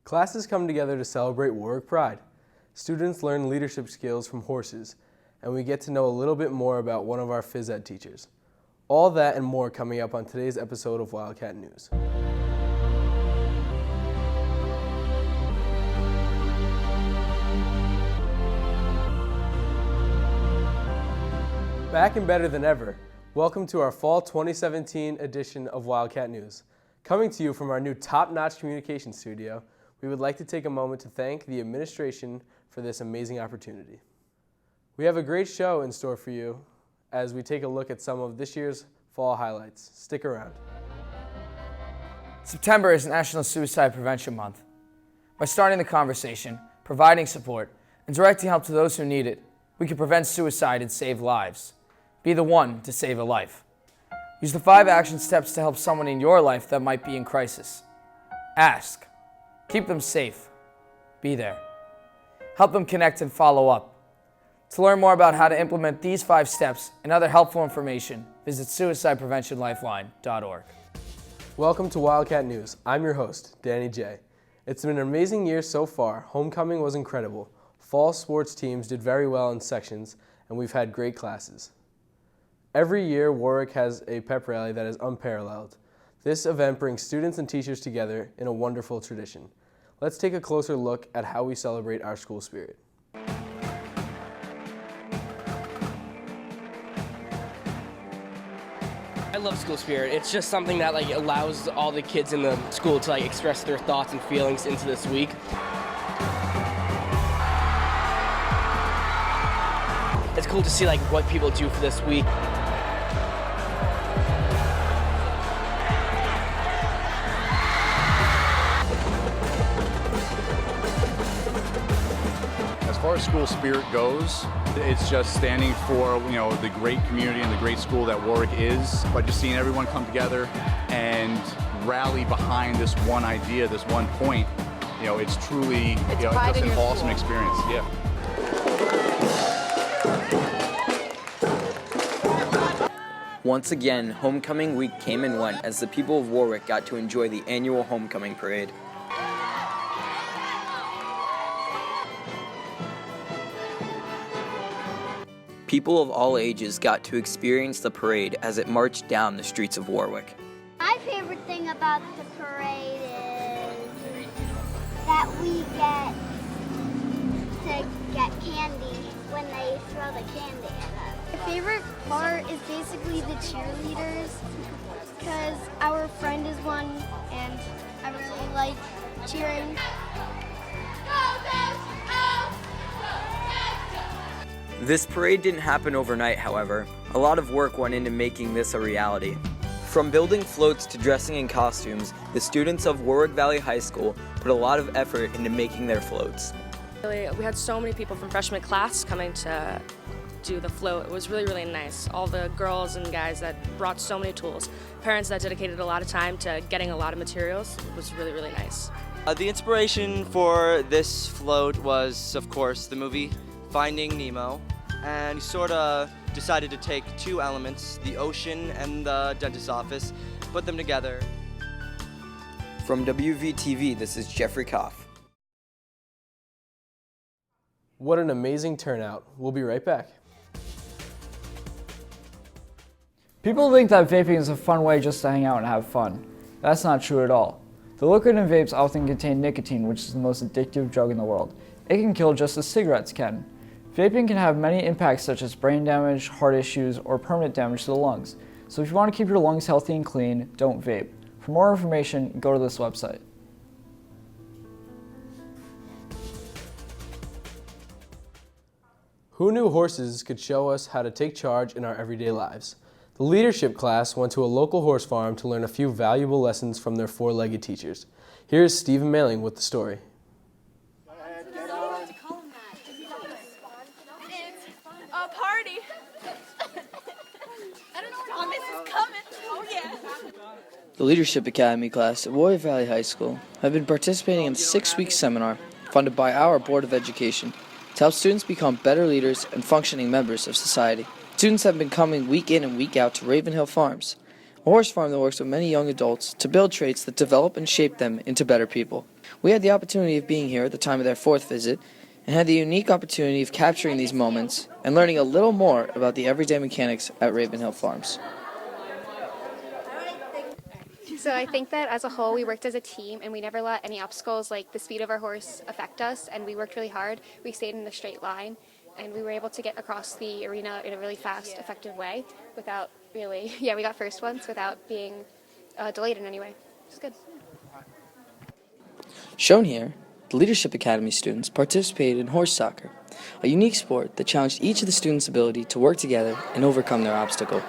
Classes come together to celebrate Warwick Pride. Students learn leadership skills from horses, and we get to know a little bit more about one of our phys ed teachers. All that and more coming up on today's episode of Wildcat News. Back and better than ever. Welcome to our Fall 2017 edition of Wildcat News. Coming to you from our new top-notch communication studio, we would like to take a moment to thank the administration for this amazing opportunity. We have a great show in store for you as we take a look at some of this year's fall highlights. Stick around. September is National Suicide Prevention Month. By starting the conversation, providing support, and directing help to those who need it, we can prevent suicide and save lives. Be the one to save a life. Use the 5 action steps to help someone in your life that might be in crisis. Ask. Keep them safe. Be there. Help them connect and follow up. To learn more about how to implement these 5 steps and other helpful information, visit suicidepreventionlifeline.org. Welcome to Wildcat News. I'm your host, Danny J. It's been an amazing year so far. Homecoming was incredible. Fall sports teams did very well in sections, and we've had great classes. Every year, Warwick has a pep rally that is unparalleled. This event brings students and teachers together in a wonderful tradition. Let's take a closer look at how we celebrate our school spirit. I love school spirit. It's just something that allows all the kids in the school to express their thoughts and feelings into this week. It's cool to see what people do for this week. As far as school spirit goes, it's just standing for the great community and the great school that Warwick is, but just seeing everyone come together and rally behind this one idea, this one point. It's truly just an awesome experience. Yeah. Once again, homecoming week came and went as the people of Warwick got to enjoy the annual homecoming parade. People of all ages got to experience the parade as it marched down the streets of Warwick. My favorite thing about the parade is that we get to get candy when they throw the candy at us. My favorite part is basically the cheerleaders because our friend is one and I really like cheering. This parade didn't happen overnight, however. A lot of work went into making this a reality. From building floats to dressing in costumes, the students of Warwick Valley High School put a lot of effort into making their floats. We had so many people from freshman class coming to do the float. It was really, really nice. All the girls and guys that brought so many tools. Parents that dedicated a lot of time to getting a lot of materials. It was really, really nice. The inspiration for this float was, of course, the movie Finding Nemo. And he sort of decided to take 2 elements, the ocean and the dentist's office, put them together. From WVTV, this is Jeffrey Koff. What an amazing turnout. We'll be right back. People think that vaping is a fun way just to hang out and have fun. That's not true at all. The liquid in vapes often contain nicotine, which is the most addictive drug in the world. It can kill just as cigarettes can. Vaping can have many impacts such as brain damage, heart issues, or permanent damage to the lungs. So if you want to keep your lungs healthy and clean, don't vape. For more information, go to this website. Who knew horses could show us how to take charge in our everyday lives? The leadership class went to a local horse farm to learn a few valuable lessons from their 4-legged teachers. Here is Stephen Mailing with the story. The Leadership Academy class at Warwick Valley High School have been participating in a 6-week seminar funded by our Board of Education to help students become better leaders and functioning members of society. Students have been coming week in and week out to Ravenhill Farms, a horse farm that works with many young adults to build traits that develop and shape them into better people. We had the opportunity of being here at the time of their 4th visit and had the unique opportunity of capturing these moments and learning a little more about the everyday mechanics at Ravenhill Farms. So I think that as a whole, we worked as a team and we never let any obstacles like the speed of our horse affect us, and we worked really hard. We stayed in a straight line and we were able to get across the arena in a really fast, effective way without really, we got first once without being delayed in any way. It was good. Shown here, the Leadership Academy students participated in horse soccer, a unique sport that challenged each of the students' ability to work together and overcome their obstacle.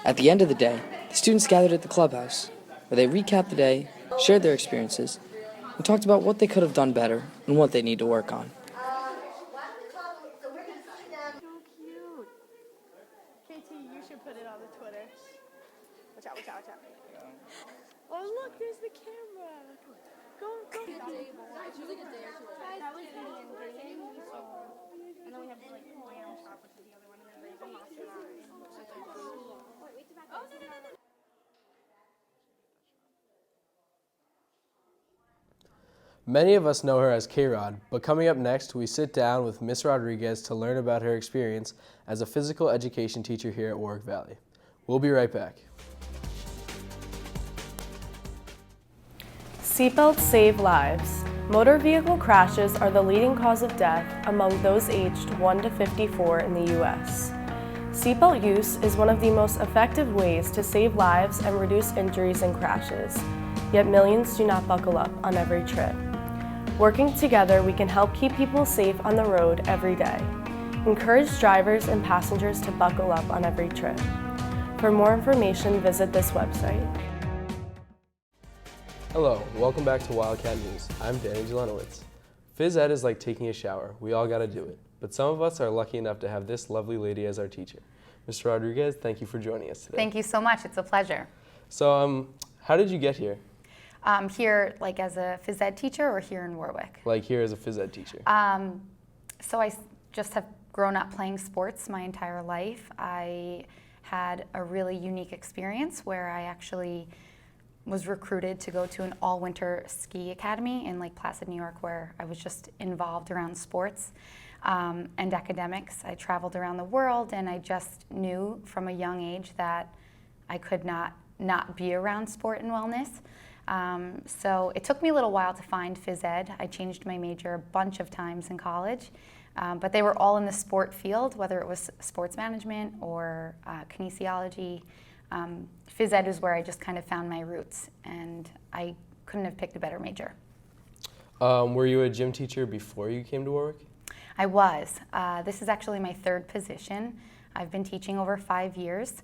At the end of the day, the students gathered at the clubhouse, where they recapped the day, shared their experiences, and talked about what they could have done better and what they need to work on. You should put it on the Twitter. Watch out, watch out, watch out. Oh, look, there's the camera. Go. That was the game. And then we have like Lamb Shop, which is the other one, and then Raven Monster. Oh, no. Many of us know her as K-Rod, but coming up next, we sit down with Miss Rodriguez to learn about her experience as a physical education teacher here at Warwick Valley. We'll be right back. Seatbelts save lives. Motor vehicle crashes are the leading cause of death among those aged 1 to 54 in the U.S. Seatbelt use is one of the most effective ways to save lives and reduce injuries and crashes, yet millions do not buckle up on every trip. Working together, we can help keep people safe on the road every day. Encourage drivers and passengers to buckle up on every trip. For more information, visit this website. Hello, welcome back to Wildcat News. I'm Danny Jelenowitz. Phys Ed is like taking a shower. We all gotta do it. But some of us are lucky enough to have this lovely lady as our teacher. Mr. Rodriguez, thank you for joining us today. Thank you so much. It's a pleasure. So, how did you get here? Here, like as a phys ed teacher, or here in Warwick? Like here as a phys ed teacher. So I just have grown up playing sports my entire life. I had a really unique experience where I actually was recruited to go to an all-winter ski academy in Lake Placid, New York, where I was just involved around sports and academics. I traveled around the world, and I just knew from a young age that I could not be around sport and wellness. So it took me a little while to find phys ed. I changed my major a bunch of times in college, but they were all in the sport field, whether it was sports management or kinesiology. Phys ed is where I just kind of found my roots, and I couldn't have picked a better major. Were you a gym teacher before you came to Warwick? I was. This is actually my 3rd position. I've been teaching over 5 years.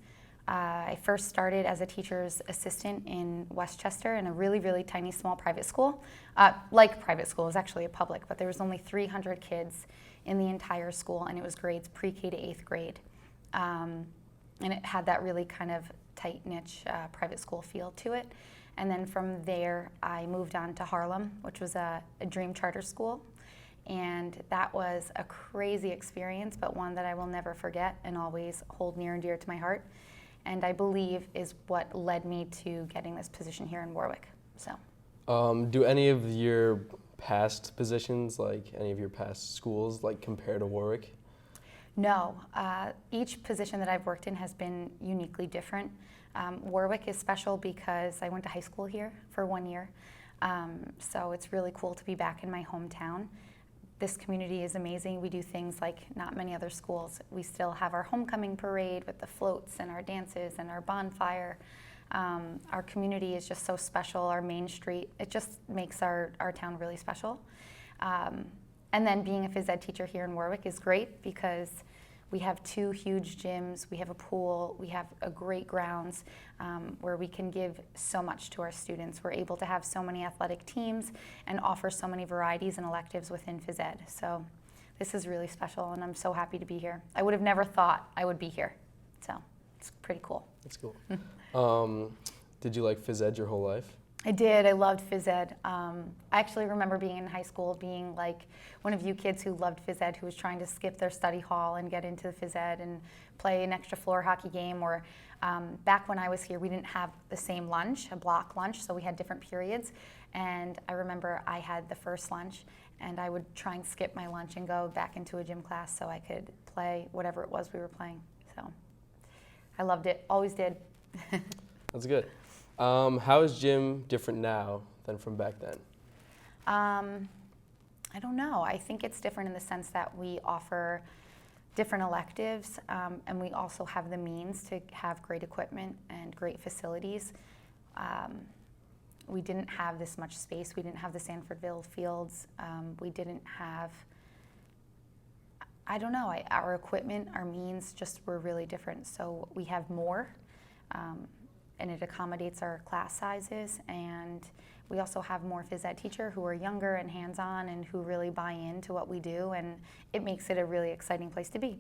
I first started as a teacher's assistant in Westchester in a really, really tiny, small private school. Like private school, it was actually a public, but there was only 300 kids in the entire school, and it was grades pre-K to 8th grade. And it had that really kind of tight niche private school feel to it. And then from there, I moved on to Harlem, which was a dream charter school. And that was a crazy experience, but one that I will never forget and always hold near and dear to my heart. And I believe is what led me to getting this position here in Warwick. So, do any of your past positions, like any of your past schools, like compare to Warwick? No. Each position that I've worked in has been uniquely different. Warwick is special because I went to high school here for 1 year. So it's really cool to be back in my hometown. This community is amazing. We do things like not many other schools. We still have our homecoming parade with the floats and our dances and our bonfire. Our community is just so special. Our main street, it just makes our town really special. And then being a phys ed teacher here in Warwick is great because we have 2 huge gyms, we have a pool, we have a great grounds where we can give so much to our students. We're able to have so many athletic teams and offer so many varieties and electives within phys ed. So this is really special, and I'm so happy to be here. I would have never thought I would be here, so it's pretty cool. That's cool. Did you like phys ed your whole life? I did. I loved phys ed. I actually remember being in high school, being like one of you kids who loved phys ed, who was trying to skip their study hall and get into phys ed and play an extra floor hockey game. Or back when I was here, we didn't have the same lunch, a block lunch, so we had different periods. And I remember I had the first lunch, and I would try and skip my lunch and go back into a gym class so I could play whatever it was we were playing. So I loved it. Always did. That's good. How is gym different now than from back then? I don't know. I think it's different in the sense that we offer different electives, and we also have the means to have great equipment and great facilities. We didn't have this much space. We didn't have the Sanfordville fields. We didn't have, I don't know, our equipment, our means just were really different. So we have more. And it accommodates our class sizes, and we also have more phys ed teachers who are younger and hands-on and who really buy into what we do, and it makes it a really exciting place to be.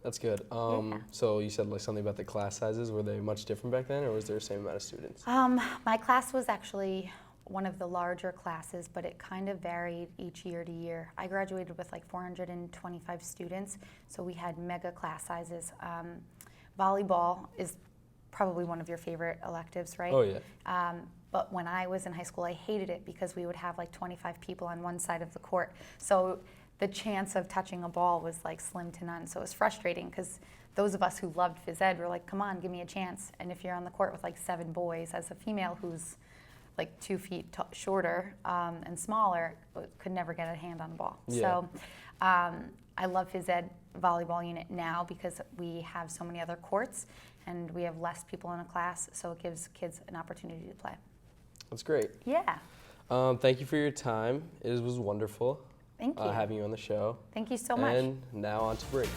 That's good. Yeah. So you said like something about the class sizes. Were they much different back then, or was there the same amount of students? My class was actually one of the larger classes, but it kind of varied each year to year. I graduated with like 425 students, so we had mega class sizes. Volleyball is probably one of your favorite electives, right? Oh, yeah. But when I was in high school, I hated it because we would have like 25 people on one side of the court. So the chance of touching a ball was like slim to none. So it was frustrating because those of us who loved phys ed were like, come on, give me a chance. And if you're on the court with like 7 boys, as a female who's like 2 feet shorter and smaller, could never get a hand on the ball. Yeah. So I love phys ed volleyball unit now because we have so many other courts and we have less people in a class, so it gives kids an opportunity to play. That's great. Yeah. Thank you for your time. It was wonderful. Thank you. Having you on the show. Thank you so much. And now on to break.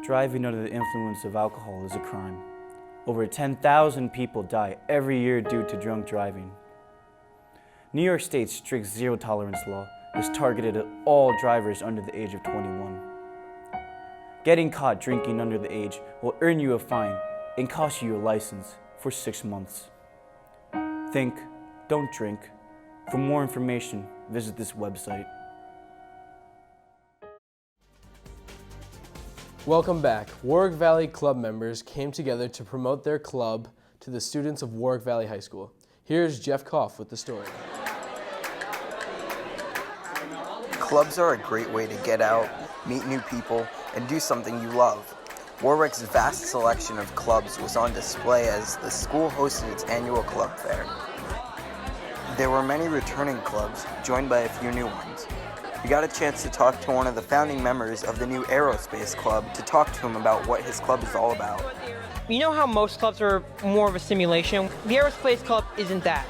Driving under the influence of alcohol is a crime. Over 10,000 people die every year due to drunk driving. New York State's strict zero-tolerance law is targeted at all drivers under the age of 21. Getting caught drinking under the age will earn you a fine and cost you your license for 6 months. Think, don't drink. For more information, visit this website. Welcome back. Warwick Valley Club members came together to promote their club to the students of Warwick Valley High School. Here's Jeff Koff with the story. Clubs are a great way to get out, meet new people, and do something you love. Warwick's vast selection of clubs was on display as the school hosted its annual club fair. There were many returning clubs, joined by a few new ones. We got a chance to talk to one of the founding members of the new Aerospace Club to talk to him about what his club is all about. You know how most clubs are more of a simulation? The Aerospace Club isn't that.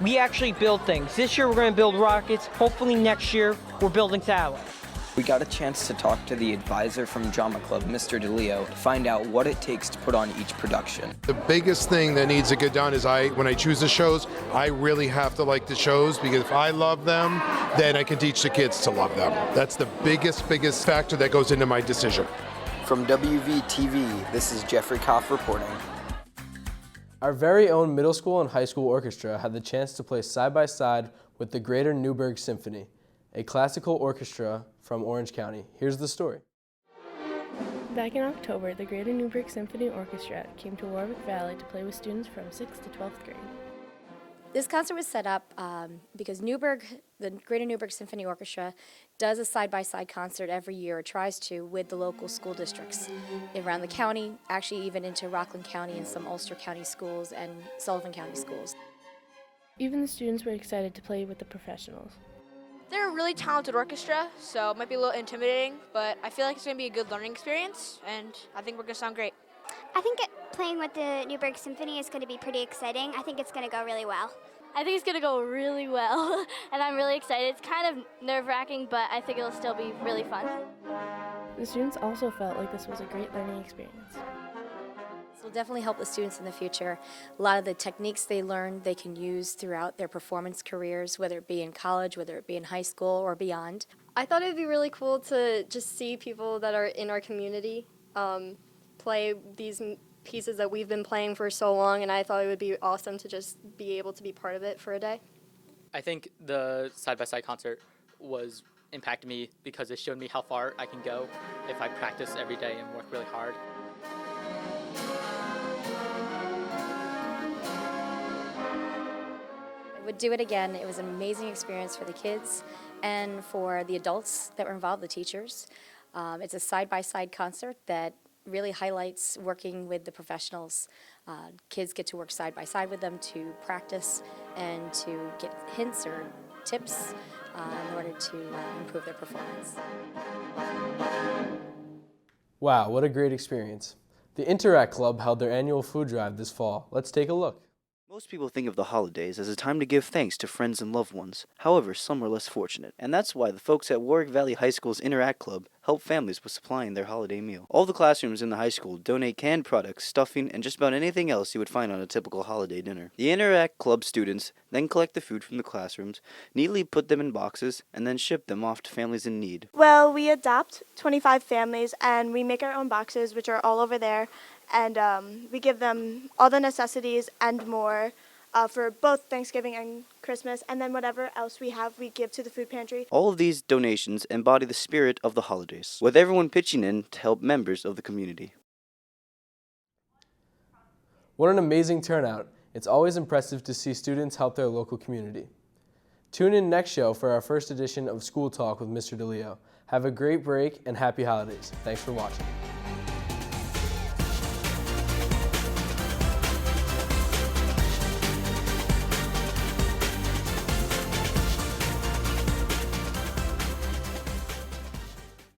We actually build things. This year we're going to build rockets. Hopefully next year we're building satellites. We got a chance to talk to the advisor from Drama Club, Mr. DeLeo, to find out what it takes to put on each production. The biggest thing that needs to get done is when I choose the shows, I really have to like the shows, because if I love them, then I can teach the kids to love them. That's the biggest factor that goes into my decision. From WVTV, this is Jeffrey Koff reporting. Our very own middle school and high school orchestra had the chance to play side by side with the Greater Newburgh Symphony, a classical orchestra from Orange County. Here's the story. Back in October, the Greater Newburgh Symphony Orchestra came to Warwick Valley to play with students from 6th to 12th grade. This concert was set up because the Greater Newburgh Symphony Orchestra does a side-by-side concert every year, or tries to, with the local school districts around the county, actually even into Rockland County and some Ulster County schools and Sullivan County schools. Even the students were excited to play with the professionals. They're a really talented orchestra, so it might be a little intimidating, but I feel like it's going to be a good learning experience, and I think we're going to sound great. I think playing with the Newburgh Symphony is going to be pretty exciting. I think it's going to go really well. I think it's going to go really well, and I'm really excited. It's kind of nerve-wracking, but I think it'll still be really fun. The students also felt like this was a great learning experience. This will definitely help the students in the future. A lot of the techniques they learn they can use throughout their performance careers, whether it be in college, whether it be in high school or beyond. I thought it would be really cool to just see people that are in our community play these pieces that we've been playing for so long, and I thought it would be awesome to just be able to be part of it for a day. I think the side-by-side concert was impacted me because it showed me how far I can go if I practice every day and work really hard. I would do it again. It was an amazing experience for the kids and for the adults that were involved, the teachers. It's a side-by-side concert that really highlights working with the professionals. Kids get to work side by side with them to practice and to get hints or tips in order to improve their performance. Wow, what a great experience. The Interact Club held their annual food drive this fall. Let's take a look. Most people think of the holidays as a time to give thanks to friends and loved ones. However, some are less fortunate, and that's why the folks at Warwick Valley High School's Interact Club help families with supplying their holiday meal. All the classrooms in the high school donate canned products, stuffing, and just about anything else you would find on a typical holiday dinner. The Interact Club students then collect the food from the classrooms, neatly put them in boxes, and then ship them off to families in need. Well, we adopt 25 families, and we make our own boxes, which are all over there. And we give them all the necessities and more for both Thanksgiving and Christmas, and then whatever else we have, we give to the food pantry. All of these donations embody the spirit of the holidays, with everyone pitching in to help members of the community. What an amazing turnout. It's always impressive to see students help their local community. Tune in next show for our first edition of School Talk with Mr. DeLeo. Have a great break and happy holidays. Thanks for watching.